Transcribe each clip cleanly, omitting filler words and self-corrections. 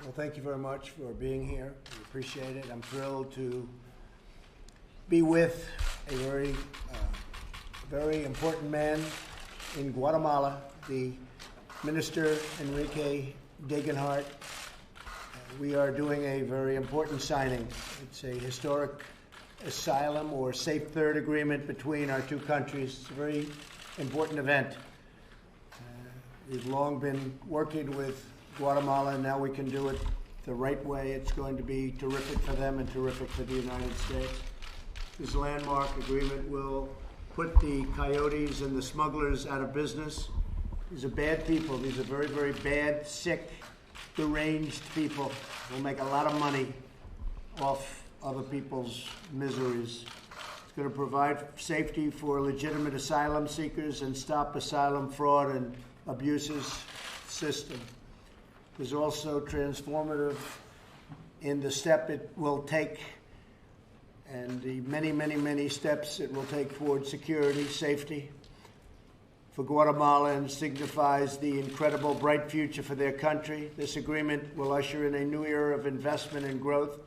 Well, thank you very much for being here. We appreciate it. I'm thrilled to be with a very important man in Guatemala, the Minister Enrique Degenhardt. We are doing a very important signing. It's a historic asylum or safe third agreement between our two countries. It's a very important event. We've long been working with Guatemala, and now we can do it the right way. It's going to be terrific for them and terrific for the United States. This landmark agreement will put the coyotes and the smugglers out of business. These are bad people. These are very, very bad, sick, deranged people. They'll make a lot of money off other people's miseries. It's going to provide safety for legitimate asylum seekers and stop asylum fraud and abuses system. Is also transformative in the step it will take and the many, many, many steps it will take towards security, safety for Guatemala, and signifies the incredible bright future for their country. This agreement will usher in a new era of investment and growth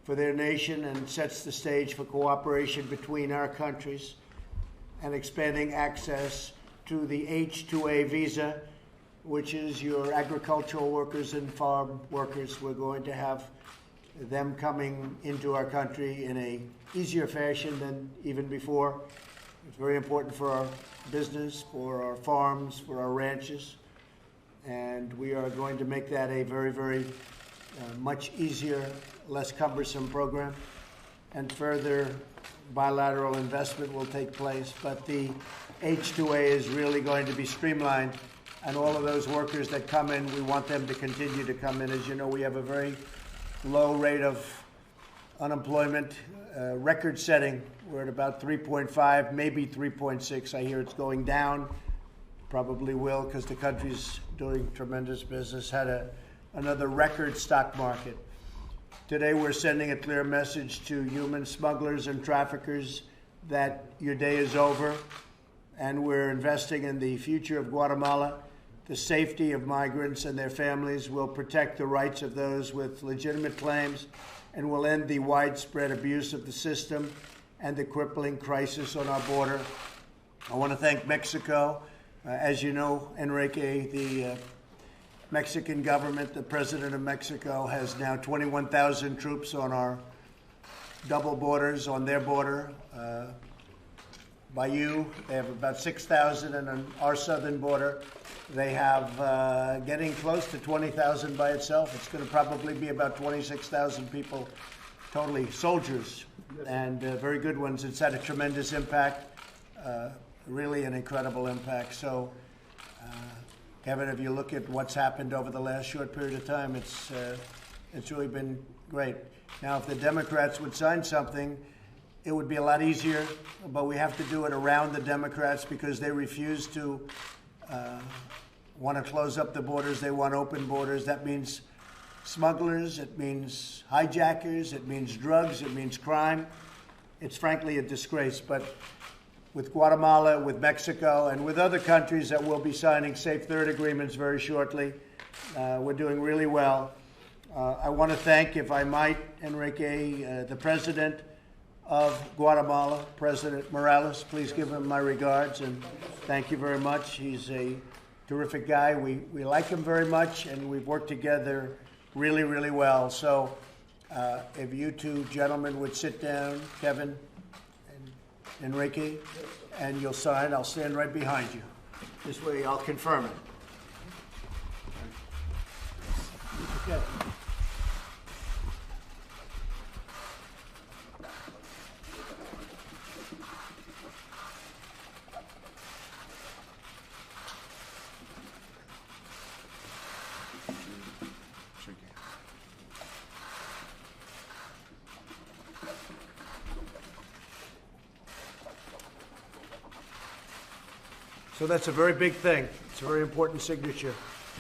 for their nation and sets the stage for cooperation between our countries and expanding access to the H-2A visa, which is your agricultural workers and farm workers. We're going to have them coming into our country in a easier fashion than even before. It's very important for our business, for our farms, for our ranches, and we are going to make that a very, very much easier, less cumbersome program. And further bilateral investment will take place, but the H-2A is really going to be streamlined. And all of those workers that come in, we want them to continue to come in. As you know, we have a very low rate of unemployment, record-setting. We're at about 3.5, maybe 3.6. I hear it's going down. Probably will, because the country's doing tremendous business. Had another record stock market. Today, we're sending a clear message to human smugglers and traffickers that your day is over, and we're investing in the future of Guatemala. The safety of migrants and their families will protect the rights of those with legitimate claims and will end the widespread abuse of the system and the crippling crisis on our border. I want to thank Mexico. As you know, Enrique, the Mexican government, the president of Mexico, has now 21,000 troops on our double borders, on their border. By you, they have about 6,000, and on our southern border, they have getting close to 20,000 by itself. It's going to probably be about 26,000 people, totally soldiers, and very good ones. It's had a tremendous impact, really an incredible impact. So, Kevin, if you look at what's happened over the last short period of time, it's really been great. Now, if the Democrats would sign something, it would be a lot easier, but we have to do it around the Democrats because they refuse to want to close up the borders. They want open borders. That means smugglers. It means hijackers. It means drugs. It means crime. It's frankly a disgrace. But with Guatemala, with Mexico, and with other countries that will be signing safe third agreements very shortly, we're doing really well. I want to thank, if I might, Enrique, the president of Guatemala, President Morales. Please give him my regards, and thank you very much. He's a terrific guy. We like him very much, and we've worked together really, really well. So if you two gentlemen would sit down, Kevin and Enrique, and you'll sign. I'll stand right behind you. This way I'll confirm it. Okay. So that's a very big thing. It's a very important signature.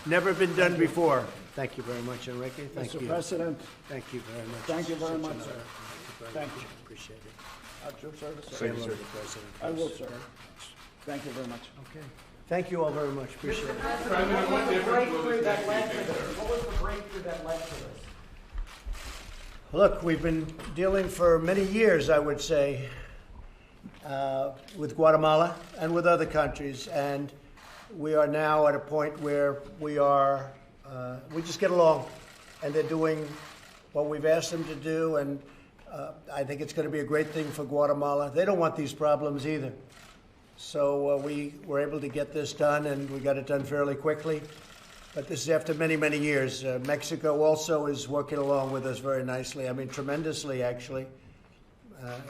Never been done before. Thank you very much, Enrique. Thank you. Mr. President. Thank you very much. Thank you very much, sir. Thank you. Appreciate it. At your service, sir. Same, sir. President. I will, sir. Thank you very much. Okay. Thank you all very much. Appreciate it. What was the breakthrough that led to that led to this? Look, we've been dealing for many years, I would say, with Guatemala and with other countries, and we are now at a point where we just get along, and they're doing what we've asked them to do, and I think it's going to be a great thing for Guatemala. They don't want these problems either. So we were able to get this done, and we got it done fairly quickly. But this is after many, many years. Mexico also is working along with us very nicely. I mean, tremendously, actually.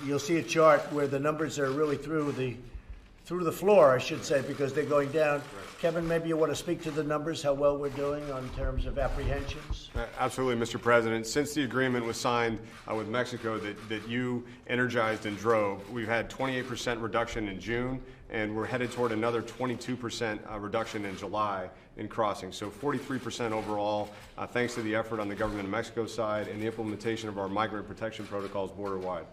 You'll see a chart where the numbers are really through the floor, I should say, because they're going down. Right. Kevin, maybe you want to speak to the numbers, how well we're doing in terms of apprehensions? Absolutely, Mr. President. Since the agreement was signed with Mexico that you energized and drove, we've had 28% reduction in June, and we're headed toward another 22% reduction in July in crossing. So 43% overall, thanks to the effort on the government of Mexico side and the implementation of our migrant protection protocols border-wide.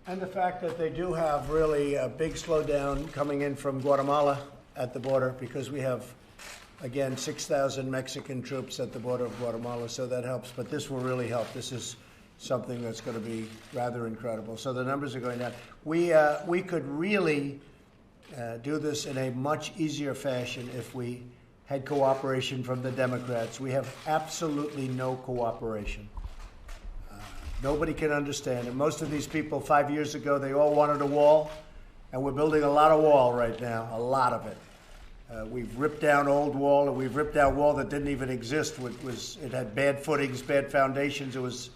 And the fact that they do have really a big slowdown coming in from Guatemala at the border, because we have, again, 6,000 Mexican troops at the border of Guatemala, so that helps. But this will really help. This is something that's going to be rather incredible. So the numbers are going down. We could really do this in a much easier fashion if we had cooperation from the Democrats. We have absolutely no cooperation. Nobody can understand it. Most of these people 5 years ago, they all wanted a wall, and we're building a lot of wall right now, a lot of it. We've ripped down old wall, and we've ripped down wall that didn't even exist. It had bad footings, bad foundations.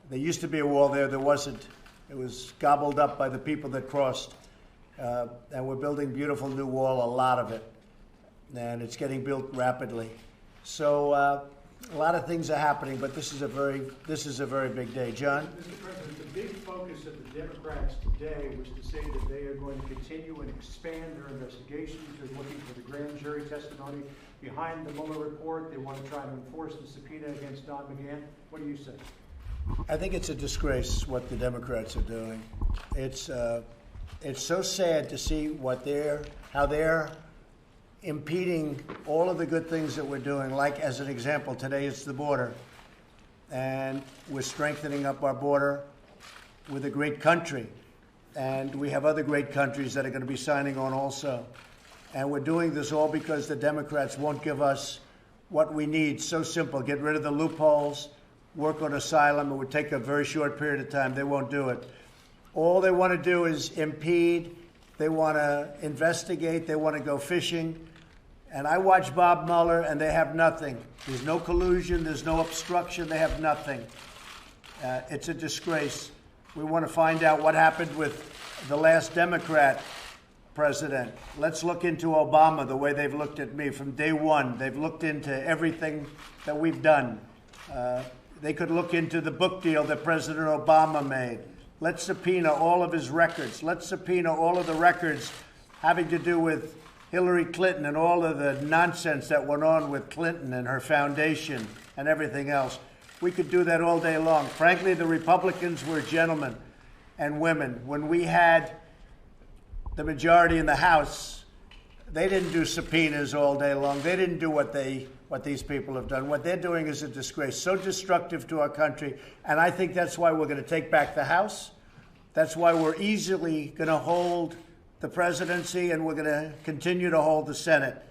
There used to be a wall there wasn't. It was gobbled up by the people that crossed. And we're building beautiful new wall, a lot of it. And it's getting built rapidly. So a lot of things are happening, but this is a very big day. John? Mr. President, the big focus of the Democrats today was to say that they are going to continue and expand their investigations. They're looking for the grand jury testimony behind the Mueller report. They want to try to enforce the subpoena against Don McGahn. What do you say? I think it's a disgrace what the Democrats are doing. It's so sad to see how they're impeding all of the good things that we're doing. Like, as an example, today it's the border. And we're strengthening up our border with a great country. And we have other great countries that are going to be signing on also. And we're doing this all because the Democrats won't give us what we need. So simple. Get rid of the loopholes, work on asylum. It would take a very short period of time. They won't do it. All they want to do is impede. They want to investigate. They want to go fishing. And I watch Bob Mueller, and they have nothing. There's no collusion. There's no obstruction. They have nothing. It's a disgrace. We want to find out what happened with the last Democrat president. Let's look into Obama the way they've looked at me from day one. They've looked into everything that we've done. They could look into the book deal that President Obama made. Let's subpoena all of his records. Let's subpoena all of the records having to do with Hillary Clinton and all of the nonsense that went on with Clinton and her foundation and everything else. We could do that all day long. Frankly, the Republicans were gentlemen and women. When we had the majority in the House, they didn't do subpoenas all day long. They didn't do what these people have done. What they're doing is a disgrace, so destructive to our country. And I think that's why we're going to take back the House. That's why we're easily going to hold the presidency, and we're going to continue to hold the Senate.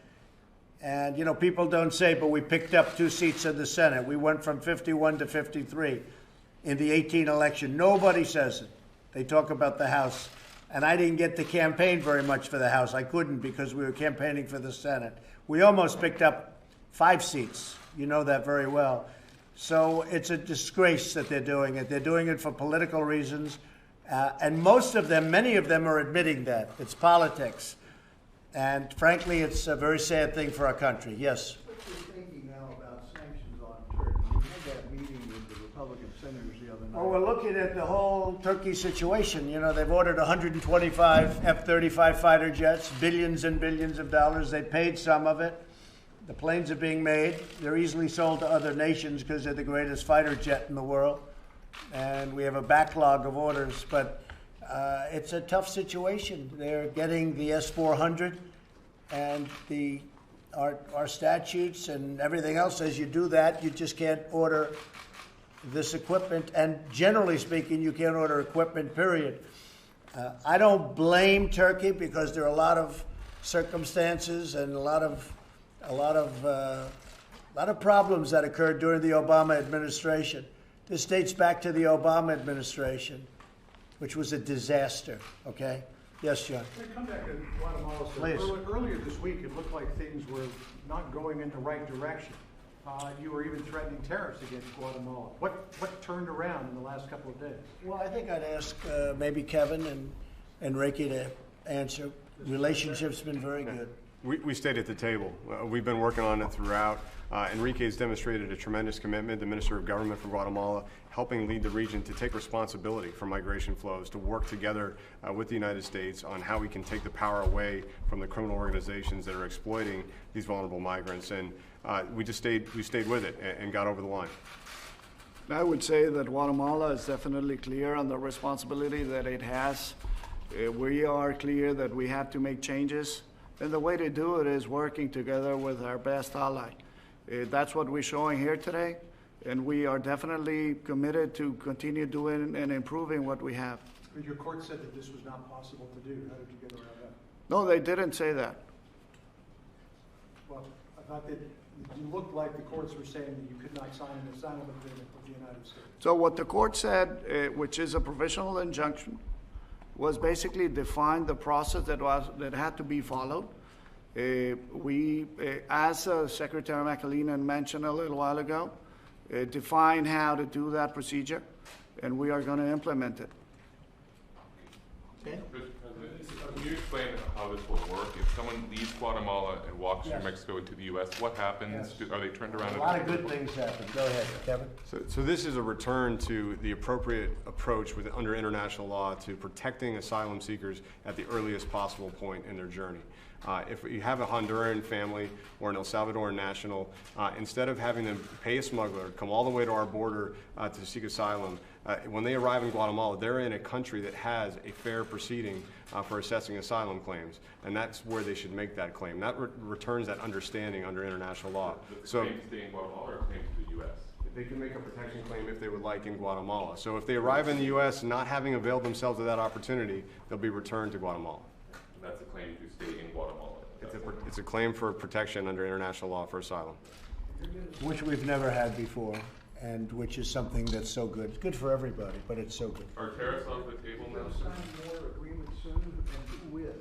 And, you know, people don't say, but we picked up 2 seats in the Senate. We went from 51 to 53 in the 18 election. Nobody says it. They talk about the House. And I didn't get to campaign very much for the House. I couldn't because we were campaigning for the Senate. We almost picked up 5 seats. You know that very well. So it's a disgrace that they're doing it. They're doing it for political reasons. And many of them are admitting that. It's politics. And frankly, it's a very sad thing for our country. Yes? What's your thinking now about sanctions on Turkey? We had that meeting with the Republican senators the other night. Well, we're looking at the whole Turkey situation. You know, they've ordered 125 F-35 fighter jets, billions and billions of dollars. They paid some of it. The planes are being made. They're easily sold to other nations because they're the greatest fighter jet in the world. And we have a backlog of orders, but it's a tough situation. They're getting the S-400 and the our statutes and everything else says you do that. You just can't order this equipment, and generally speaking, you can't order equipment, period. I don't blame Turkey because there are a lot of circumstances and a lot of problems that occurred during the Obama administration. This dates back to the Obama administration, which was a disaster. Okay. Yes, John. Can I come back to Guatemala? So Please. Earlier this week, it looked like things were not going in the right direction. You were even threatening tariffs against Guatemala. What turned around in the last couple of days? Well, I think I'd ask maybe Kevin and Enrique to answer. Relationship's been very good. We stayed at the table. We've been working on it throughout. Enrique has demonstrated a tremendous commitment, the Minister of Government for Guatemala, helping lead the region to take responsibility for migration flows, to work together with the United States on how we can take the power away from the criminal organizations that are exploiting these vulnerable migrants. And we stayed with it and got over the line. I would say that Guatemala is definitely clear on the responsibility that it has. We are clear that we have to make changes, and the way to do it is working together with our best ally. That's what we're showing here today, and we are definitely committed to continue doing and improving what we have. But your court said that this was not possible to do. How did you get around that? No, they didn't say that. Well, I thought that you looked like the courts were saying that you could not sign an asylum agreement with the United States. So what the court said, which is a provisional injunction, was basically define the process that had to be followed. We, as Secretary McAleenan mentioned a little while ago, define how to do that procedure, and we are going to implement it. Okay. Can you explain how this will work? If someone leaves Guatemala and walks Yes. through Mexico into the U.S., what happens? Yes. Are they turned around? A lot of good things happen. Go ahead, Kevin. So this is a return to the appropriate approach under international law to protecting asylum seekers at the earliest possible point in their journey. If you have a Honduran family or an El Salvadoran national, instead of having them pay a smuggler, come all the way to our border to seek asylum, when they arrive in Guatemala, they're in a country that has a fair proceeding for assessing asylum claims, and that's where they should make that claim. That returns that understanding under international law. So claim to stay in Guatemala or claim to the U.S.? They can make a protection claim if they would like in Guatemala. So if they arrive in the U.S. not having availed themselves of that opportunity, they'll be returned to Guatemala. That's a claim to stay in Guatemala. It's a claim for protection under international law for asylum. Which we've never had before, and which is something that's so good. It's good for everybody, but it's so good. Are tariffs off the table now? Sign more agreements soon, and who with?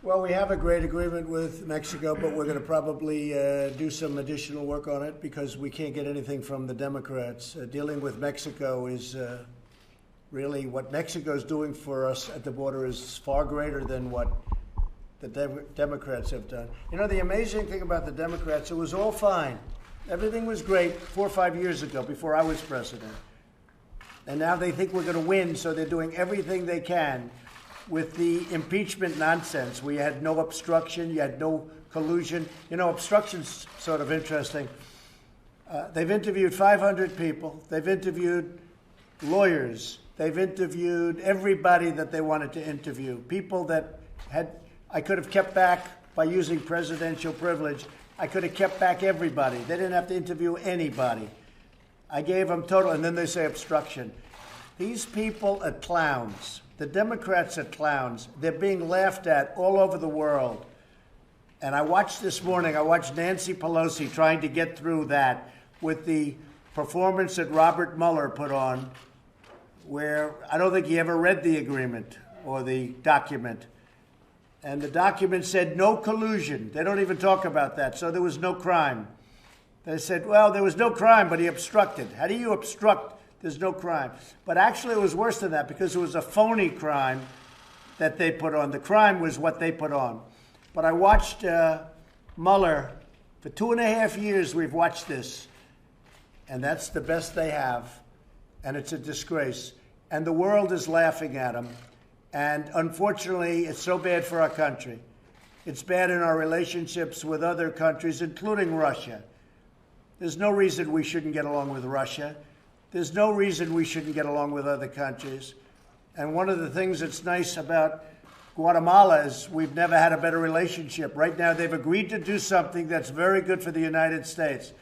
Well, we have a great agreement with Mexico, but we're going to probably do some additional work on it because we can't get anything from the Democrats. Dealing with Mexico is really what Mexico's doing for us at the border is far greater than what the Democrats have done. You know, the amazing thing about the Democrats, it was all fine. Everything was great 4 or 5 years ago before I was president. And now they think we're going to win, so they're doing everything they can. With the impeachment nonsense, we had no obstruction, you had no collusion. You know, obstruction's sort of interesting. They've interviewed 500 people. They've interviewed lawyers. They've interviewed everybody that they wanted to interview. People that I could have kept back by using presidential privilege. I could have kept back everybody. They didn't have to interview anybody. I gave them total, and then they say obstruction. These people are clowns. The Democrats are clowns. They're being laughed at all over the world. And I watched this morning, Nancy Pelosi trying to get through that with the performance that Robert Mueller put on, where I don't think he ever read the agreement or the document. And the document said no collusion. They don't even talk about that. So there was no crime. They said, well, there was no crime, but he obstructed. How do you obstruct? There's no crime. But actually it was worse than that because it was a phony crime that they put on. The crime was what they put on. But I watched Mueller. For 2.5 years we've watched this. And that's the best they have. And it's a disgrace. And the world is laughing at him. And unfortunately, it's so bad for our country. It's bad in our relationships with other countries, including Russia. There's no reason we shouldn't get along with Russia. There's no reason we shouldn't get along with other countries. And one of the things that's nice about Guatemala we've never had a better relationship. Right now, they've agreed to do something that's very good for the United States.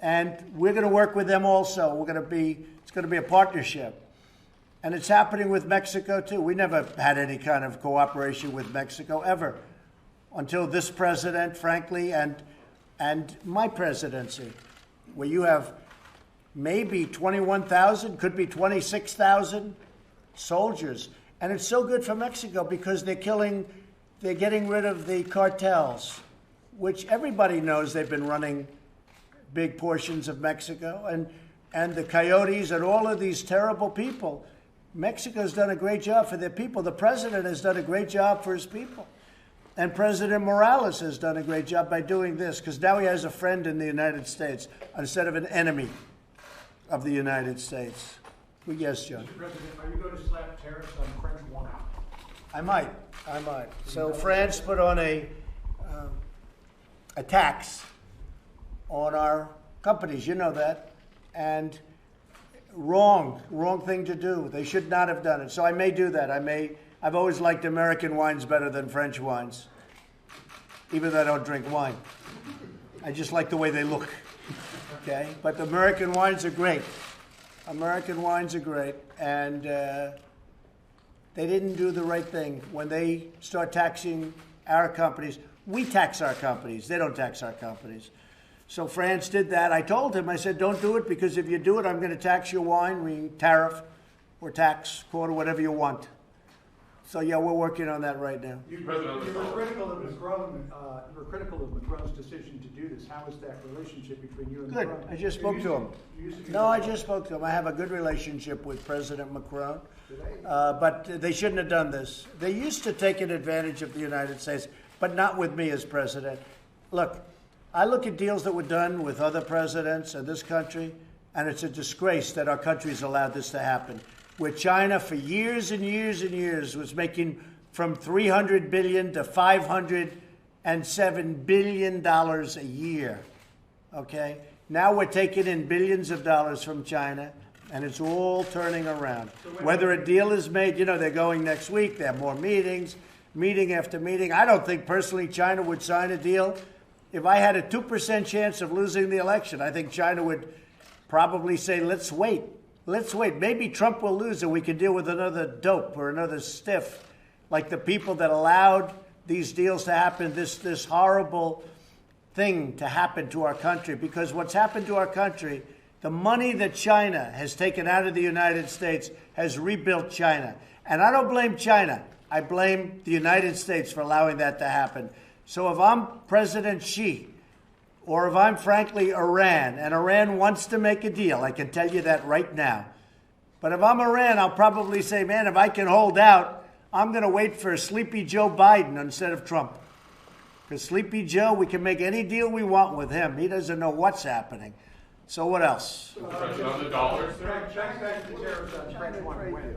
And we're going to work with them also. It's going to be a partnership. And it's happening with Mexico, too. We never had any kind of cooperation with Mexico, ever, until this president, frankly, and my presidency, where you have maybe 21,000, could be 26,000 soldiers. And it's so good for Mexico because they're getting rid of the cartels, which everybody knows they've been running big portions of Mexico, and the coyotes and all of these terrible people. Mexico's done a great job for their people. The president has done a great job for his people. And President Morales has done a great job by doing this, because now he has a friend in the United States instead of an enemy of the United States. Well, yes, John. Mr. President, are you going to slap tariffs on French wine? I might. So France put on a tax on our companies. You know that. And wrong thing to do. They should not have done it. So I may do that. I've always liked American wines better than French wines, even though I don't drink wine. I just like the way they look. Okay? But the American wines are great. American wines are great. And they didn't do the right thing. When they start taxing our companies, we tax our companies. They don't tax our companies. So France did that. I told him, I said, don't do it, because if you do it, I'm going to tax your wine. We tariff or tax, quarter, whatever you want. So, yeah, we're working on that right now. You were critical of Macron's decision to do this. How is that relationship between you and Good. Macron? I just spoke to him. No, I just spoke to him. I have a good relationship with President Macron. But they shouldn't have done this. They used to take advantage of the United States, but not with me as president. Look, I look at deals that were done with other presidents in this country, and it's a disgrace that our country's allowed this to happen. Where China, for years and years and years, was making from $300 billion to $507 billion a year. Okay? Now we're taking in billions of dollars from China, and it's all turning around. Whether a deal is made, they're going next week. They have more meetings, meeting after meeting. I don't think personally China would sign a deal. If I had a 2% chance of losing the election, I think China would probably say, let's wait. Let's wait. Maybe Trump will lose and we can deal with another dope or another stiff, like the people that allowed these deals to happen, this horrible thing to happen to our country. Because what's happened to our country, the money that China has taken out of the United States has rebuilt China. And I don't blame China. I blame the United States for allowing that to happen. So if I'm President Xi, or if I'm, frankly, Iran, and Iran wants to make a deal, I can tell you that right now. But if I'm Iran, I'll probably say, man, if I can hold out, I'm going to wait for Sleepy Joe Biden instead of Trump. Because Sleepy Joe, we can make any deal we want with him. He doesn't know what's happening. So what else? On the dollars, sir? Back to the tariffs on French wine. When?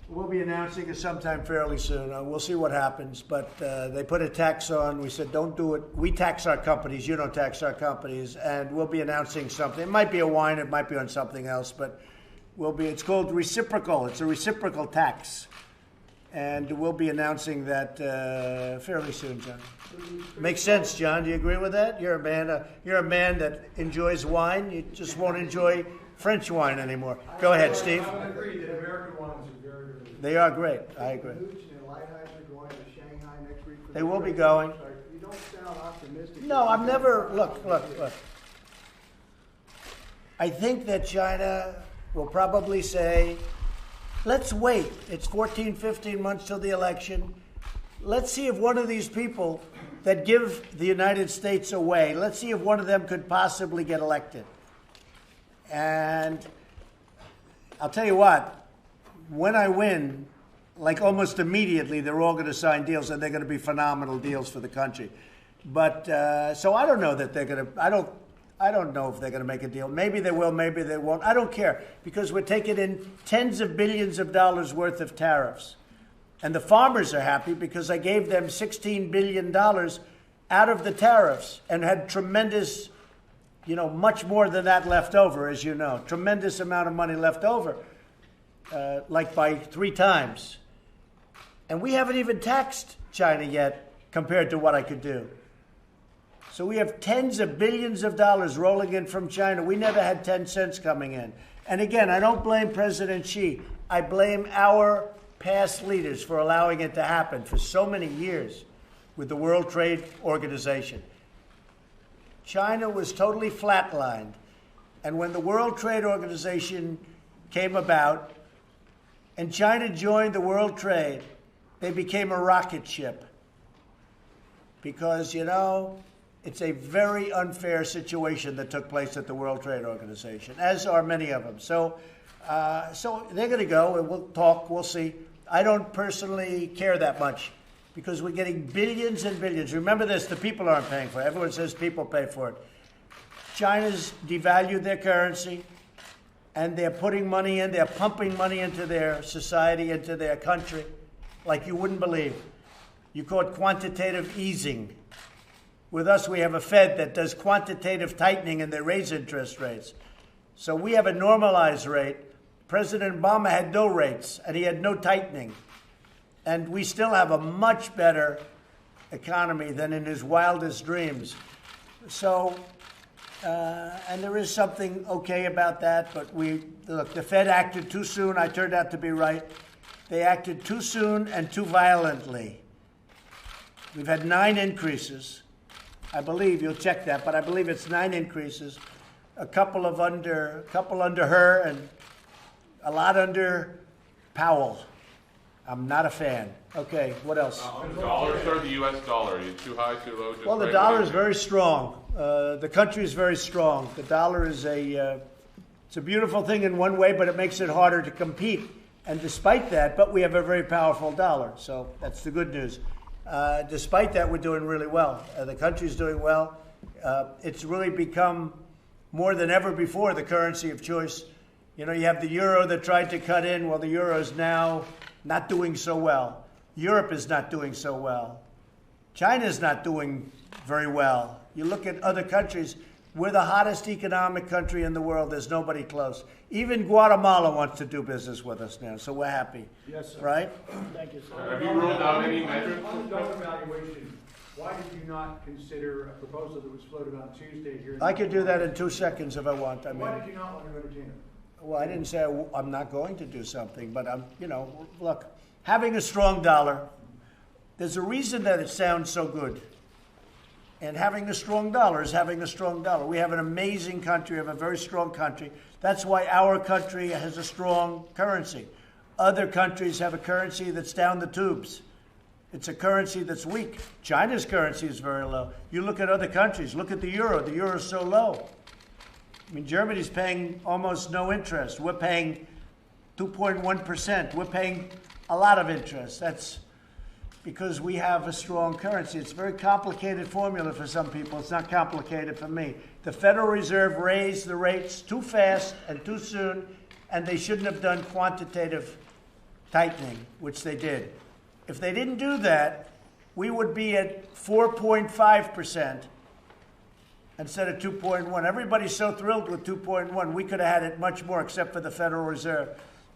We'll be announcing it sometime fairly soon. We'll see what happens. But they put a tax on. We said, don't do it. We tax our companies. You don't tax our companies. And we'll be announcing something. It might be a wine. It might be on something else. But it's called reciprocal. It's a reciprocal tax. And we'll be announcing that fairly soon, John. Makes sense, John. Do you agree with that? You're a man that enjoys wine. You just won't enjoy French wine anymore. Go ahead, Steve. I would agree that American wines are very, very good. They are great. I agree. They will be going. You don't sound optimistic. No, I'm never. Look. I think that China will probably say, let's wait. It's 14, 15 months till the election. Let's see if one of these people that give the United States away, let's see if one of them could possibly get elected. And I'll tell you what, when I win, like almost immediately, they're all going to sign deals, and they're going to be phenomenal deals for the country. But so I don't know that they're going to. I don't know if they're going to make a deal. Maybe they will. Maybe they won't. I don't care, because we're taking in tens of billions of dollars worth of tariffs, and the farmers are happy because I gave them $16 billion out of the tariffs and had tremendous. Much more than that left over, as you know. Tremendous amount of money left over, like by 3 times. And we haven't even taxed China yet compared to what I could do. So we have tens of billions of dollars rolling in from China. We never had 10 cents coming in. And again, I don't blame President Xi. I blame our past leaders for allowing it to happen for so many years with the World Trade Organization. China was totally flatlined. And when the World Trade Organization came about and China joined the World Trade, they became a rocket ship. Because, you know, it's a very unfair situation that took place at the World Trade Organization, as are many of them. So they're going to go, and we'll talk, we'll see. I don't personally care that much because we're getting billions and billions. Remember this, the people aren't paying for it. Everyone says people pay for it. China's devalued their currency, and they're putting money in, they're pumping money into their society, into their country, like you wouldn't believe. You call it quantitative easing. With us, we have a Fed that does quantitative tightening and they raise interest rates. So we have a normalized rate. President Obama had no rates and he had no tightening. And we still have a much better economy than in his wildest dreams. So, and there is something okay about that, but look, the Fed acted too soon. I turned out to be right. They acted too soon and too violently. We've had 9 increases. I believe, you'll check that, but I believe it's 9 increases, a couple under her and a lot under Powell. I'm not a fan. Okay, what else? The dollar, sir, the U.S. dollar, are you too high, too low? Well, the dollar is very strong. The country is very strong. The dollar is it's a beautiful thing in one way, but it makes it harder to compete. And despite that, but we have a very powerful dollar, so that's the good news. Despite that, we're doing really well. The country's doing well. It's really become, more than ever before, the currency of choice. You know, you have the euro that tried to cut in. Well, the euro is now not doing so well. Europe is not doing so well. China's not doing very well. You look at other countries, we're the hottest economic country in the world. There's nobody close. Even Guatemala wants to do business with us now, so we're happy. Yes, sir. Right? Thank you, sir. Have you ruled out any measures? On the dollar valuation, why did you not consider a proposal that was floated on Tuesday here? I could do that in 2 seconds if I want. I mean, Why did you not want to entertain it? well, I didn't say I'm not going to do something, but look, having a strong dollar, there's a reason that it sounds so good. And having a strong dollar is having a strong dollar. We have an amazing country, we have a very strong country. That's why our country has a strong currency. Other countries have a currency that's down the tubes. It's a currency that's weak. China's currency is very low. You look at other countries, look at the euro. The euro is so low. I mean, Germany's paying almost no interest. We're paying 2.1%. We're paying a lot of interest. That's because we have a strong currency. It's a very complicated formula for some people. It's not complicated for me. The Federal Reserve raised the rates too fast and too soon, and they shouldn't have done quantitative tightening, which they did. If they didn't do that, we would be at 4.5% instead of 2.1. Everybody's so thrilled with 2.1. We could have had it much more, except for the Federal Reserve.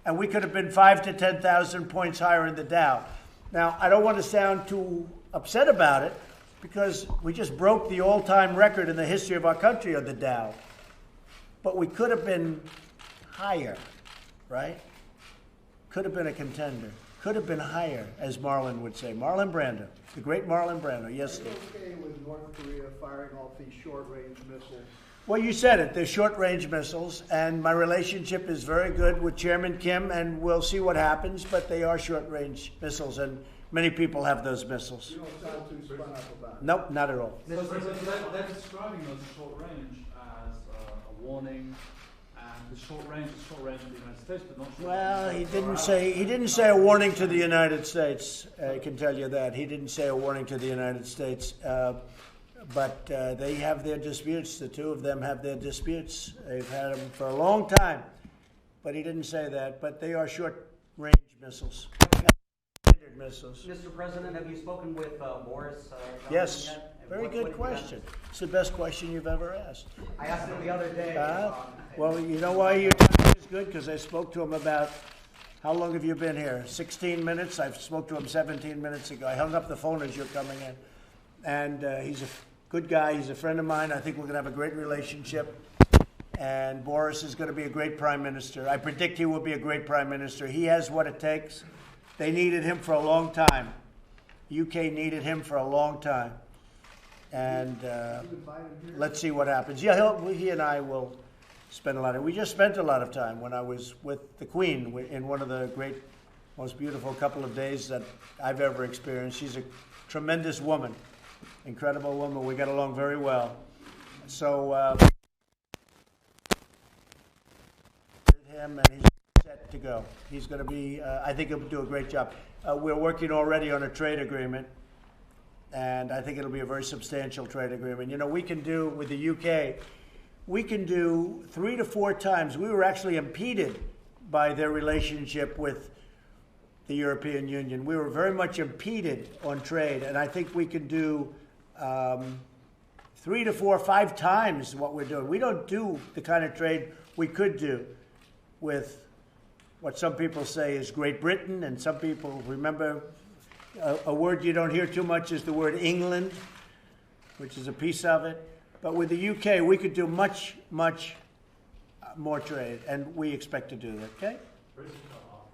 And we could have been 5,000 to 10,000 points higher in the Dow. Now, I don't want to sound too upset about it because we just broke the all-time record in the history of our country on the Dow. But we could have been higher, right? Could have been a contender. Could have been higher, as Marlon would say. Marlon Brando, the great Marlon Brando. Yes, Steve. Are you okay with North Korea firing off these short-range missiles? Well, you said it. They're short-range missiles, and my relationship is very good with Chairman Kim, and we'll see what happens, but they are short-range missiles, and many people have those missiles. You don't sound too spun up about it. Nope, not at all. They're describing those short range as a warning, and the short range is short range in the United States, but not short Well, range. he didn't say a warning to the United States. I can tell you that. He didn't say a warning to the United States. But they have their disputes. The two of them have their disputes. They've had them for a long time. But he didn't say that. But they are short-range missiles. Standard missiles. Mr. President, have you spoken with Boris Johnson Yes. yet? And Very what good have you done? question. It's the best question you've ever asked. I asked him the other day. Well, you know why your time is good? Because I spoke to him about How long have you been here? 16 minutes? I spoke to him 17 minutes ago. I hung up the phone as you're coming in. And he's a good guy. He's a friend of mine. I think we're going to have a great relationship. And Boris is going to be a great prime minister. I predict he will be a great prime minister. He has what it takes. They needed him for a long time. UK needed him for a long time. And let's see what happens. Yeah, he and I will spend a lot of, we just spent a lot of time when I was with the Queen in one of the great, most beautiful couple of days that I've ever experienced. She's a tremendous woman, incredible woman. We got along very well. So, him, and he's set to go. He's going to be, I think he'll do a great job. We're working already on a trade agreement, and I think it'll be a very substantial trade agreement. You know, we can do, with the UK, we can do 3 to 4 times. We were actually impeded by their relationship with the European Union. We were very much impeded on trade, and I think we can do 3 to 4, 5 times what we're doing. We don't do the kind of trade we could do with what some people say is Great Britain, and some people remember a word you don't hear too much is the word England, which is a piece of it. But with the UK, we could do much, much more trade, and we expect to do that, okay? President Apple,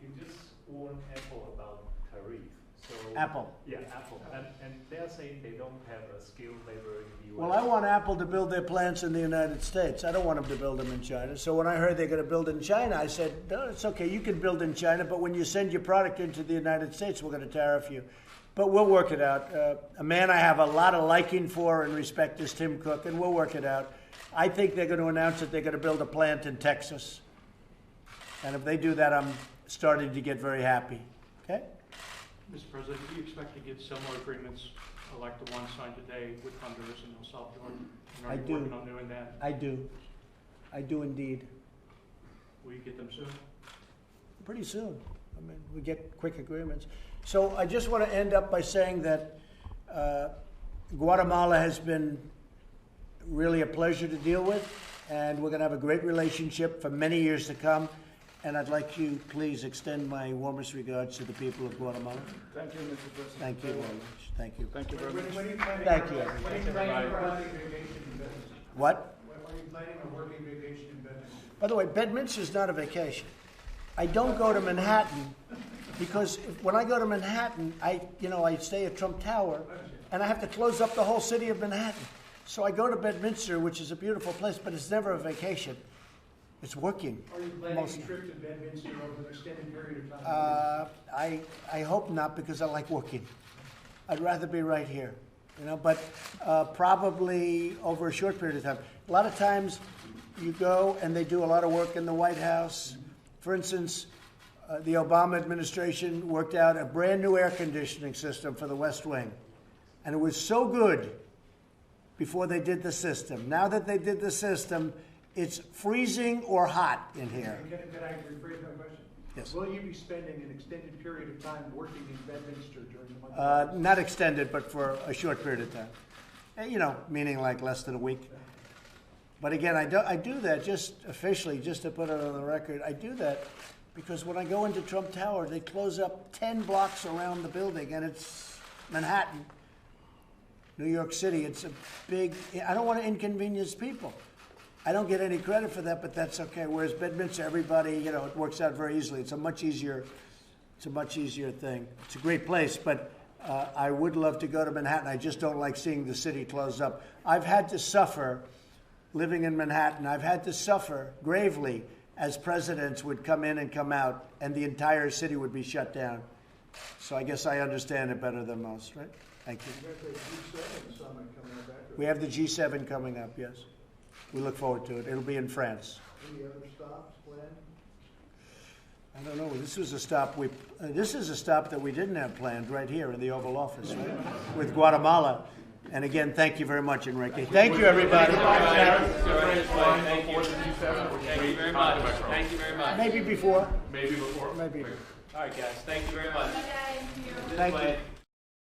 you just warned Apple about tariff. So Apple. Yeah, Apple. And they're saying they don't have a skilled labor in the US. Well, I want Apple to build their plants in the United States. I don't want them to build them in China. So when I heard they're going to build in China, I said, no, it's okay, you can build in China, but when you send your product into the United States, we're going to tariff you. But we'll work it out. A man I have a lot of liking for and respect is Tim Cook, and we'll work it out. I think they're going to announce that they're going to build a plant in Texas. And if they do that, I'm starting to get very happy. Okay? Mr. President, do you expect to get similar agreements like the one signed today with Honduras and El Salvador? And are you working on doing that? I do. I do indeed. Will you get them soon? Pretty soon. I mean, we get quick agreements. So I just want to end up by saying that Guatemala has been really a pleasure to deal with, and we're going to have a great relationship for many years to come. And I'd like you, please, extend my warmest regards to the people of Guatemala. Thank you, Mr. President. Thank you very much. Thank you. Thank you very much. When are you planning? Thank you. When are you planning for working vacation in Bedminster? What? When are you planning on working vacation in Bedminster? By the way, Bedminster is not a vacation. I don't go to Manhattan because when I go to Manhattan, I stay at Trump Tower, and I have to close up the whole city of Manhattan. So I go to Bedminster, which is a beautiful place, but it's never a vacation. It's working. Are you planning mostly. a trip to Bedminster over an extended period of time? I hope not, because I like working. I'd rather be right here, but probably over a short period of time. A lot of times you go and they do a lot of work in the White House. For instance, the Obama administration worked out a brand new air conditioning system for the West Wing. And it was so good before they did the system. Now that they did the system, it's freezing or hot in here. Can I rephrase my question? Yes. Will you be spending an extended period of time working in Bedminster during the month of August? Not extended, but for a short period of time. Meaning like less than a week. But again, I do that just officially, just to put it on the record. I do that because when I go into Trump Tower, they close up 10 blocks around the building, and it's Manhattan, New York City. It's a big, I don't want to inconvenience people. I don't get any credit for that, but that's okay. Whereas Bedminster, everybody, it works out very easily. It's a much easier thing. It's a great place, but I would love to go to Manhattan. I just don't like seeing the city closed up. I've had to suffer living in Manhattan. I've had to suffer gravely as presidents would come in and come out, and the entire city would be shut down. So I guess I understand it better than most, right? Thank you. We have the G7 coming up, yes. We look forward to it. It'll be in France. Any other stops planned? I don't know. This is a stop that we didn't have planned right here in the Oval Office, right? With Guatemala. And again, thank you very much, Enrique. Thank you, everybody. Thank you very much. Thank you very much. Maybe before. Maybe before. Maybe. All right, guys. Thank you very much. Thank you.